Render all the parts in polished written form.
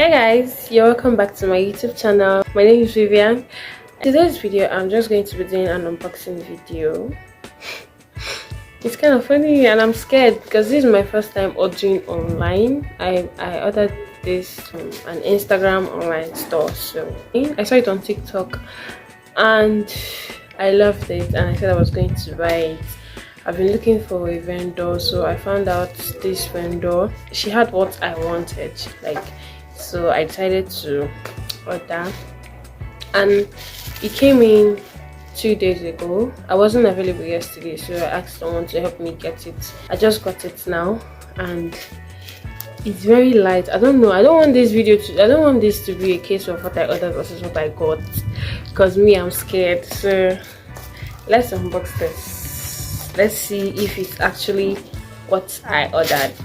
Hey guys, you're welcome back to my YouTube channel. My name is Vivian. In today's video, I'm just going to be doing an unboxing video. It's kind of funny and I'm scared because this is my first time ordering online. I ordered this from an Instagram online store, so I saw it on TikTok and I loved it and I said I was going to buy it. I've been looking for a vendor, so I found out this vendor. She had what I wanted, so I decided to order, and it came in 2 days ago. I wasn't available yesterday, so I asked someone to help me get it. I just got it now and it's very light. I don't know, I don't want this to be a case of what I ordered versus what I got, because me, I'm scared. So let's unbox this. Let's see if it's actually what I ordered.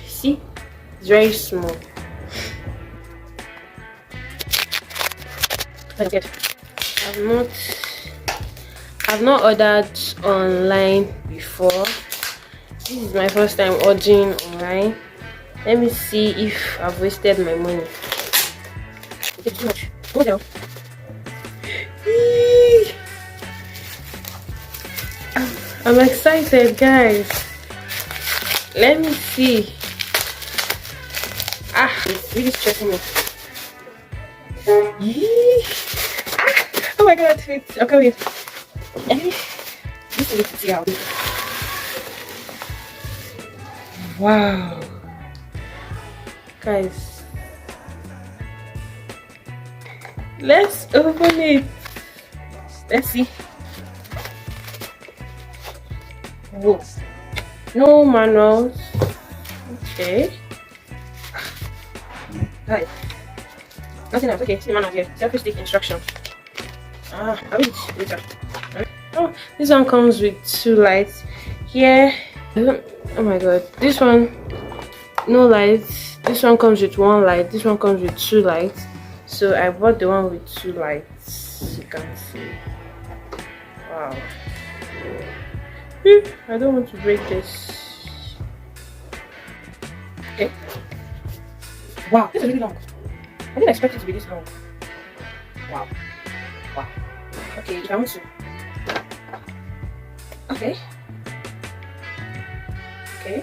See, it's very small. I've not ordered online before. This is my first time ordering online. Let me see if I've wasted my money. It's too much. I'm excited, guys. Let me see. It's really stressing me. Oh my god, it's okay. Wait. This is see how. Wow, guys, let's open it. Let's see. Whoa. No manuals. Okay. Guys, nothing else. Okay, see manual here. Selfie stick instructions. I'll read it later. Oh, this one comes with 2 lights. Here, oh my god, this one, no lights. This one comes with 1 light. This one comes with 2 lights. So I bought the one with 2 lights. You can see. Wow. I don't want to break this. Okay. Wow, this is really long. I didn't expect it to be this long. Wow. Wow. Okay, if I want to. Okay. Okay.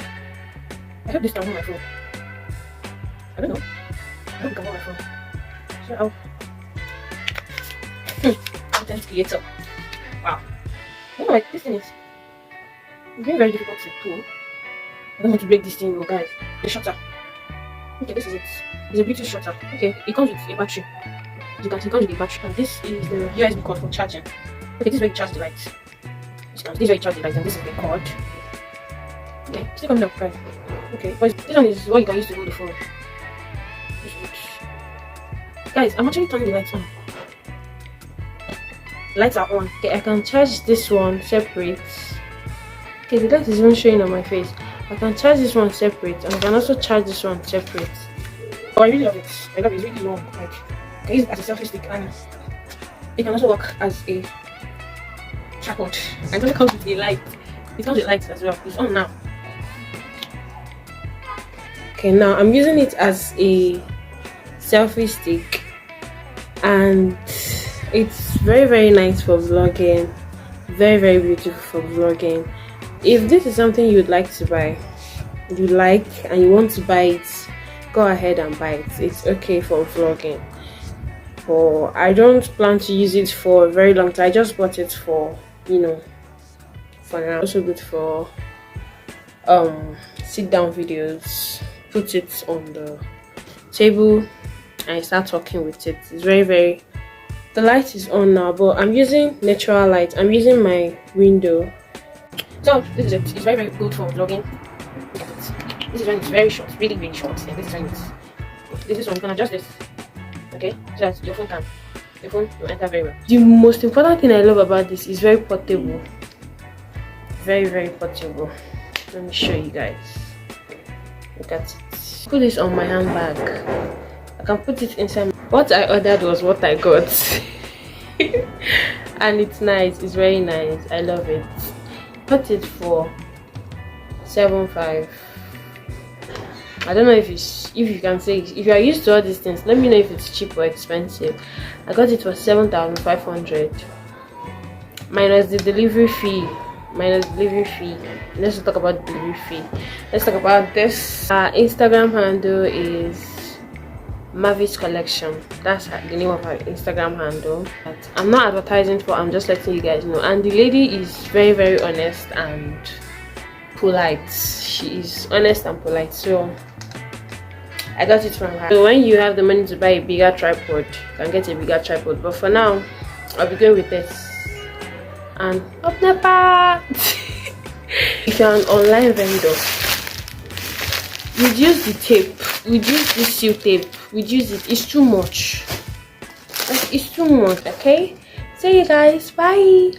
I hope this can hold my phone. I don't know. I hope it can hold my phone. So content creator. Wow. You know, this thing is. It's been very difficult to pull. I don't want to break this thing, guys. The shutter. Okay, this is it. It's a Bluetooth shutter. Okay, it comes with a battery. As you can see, it comes with a battery. And this is the USB cord for charging. Okay, this is where you charge the lights. This is where you charge the lights, and this is the cord. Okay, still coming up, guys. Okay, but this one is what you can use to hold the phone. Guys, I'm actually turning the lights on. Lights are on. Okay, I can charge this one separate. Okay, the light is even showing on my face. I can charge this one separate, and I can also charge this one separate. Oh, I really love it. I love it. It's really long. Like, I can use it as a selfie stick, and it can also work as a tripod. And it comes with the light. It comes with lights as well. It's on now. Okay, now I'm using it as a selfie stick, and it's very nice for vlogging. Very beautiful for vlogging. If this is something you'd like to buy, and you want to buy it, go ahead and buy it. It's okay for vlogging. But I don't plan to use it for a very long time. I just bought it for, for now. Also good for sit down videos. Put it on the table and start talking with it. It's very. The light is on now, but I'm using natural light. I'm using my window. So this is it. It's very good for vlogging. Look at it. This is when it's very short, really short. And this is when this is when you can adjust this. Okay, so that your phone will enter very well. The most important thing I love about this is very portable. Very portable. Let me show you guys. Look at it. Put this on my handbag. I can put it inside. What I ordered was what I got. And it's nice. It's very nice. I love it. Got it for 7.5. I don't know if you can say, if you are used to all these things, let me know if it's cheap or expensive. I got it for 7,500 minus the delivery fee. Let's talk about delivery fee. Let's talk about this. Instagram handle is Mavis Collection. That's the name of our Instagram handle. But I'm not advertising for, I'm just letting you guys know. And the lady is very, very honest and polite. She is honest and polite, so I got it from her. So when you have the money to buy a bigger tripod, you can get a bigger tripod, but for now I'll be going with this. And up the part. If you're an online vendor, reduce the tape, reduce this seal tape, reduce it. It's too much. It's too much. Okay, see you guys, bye.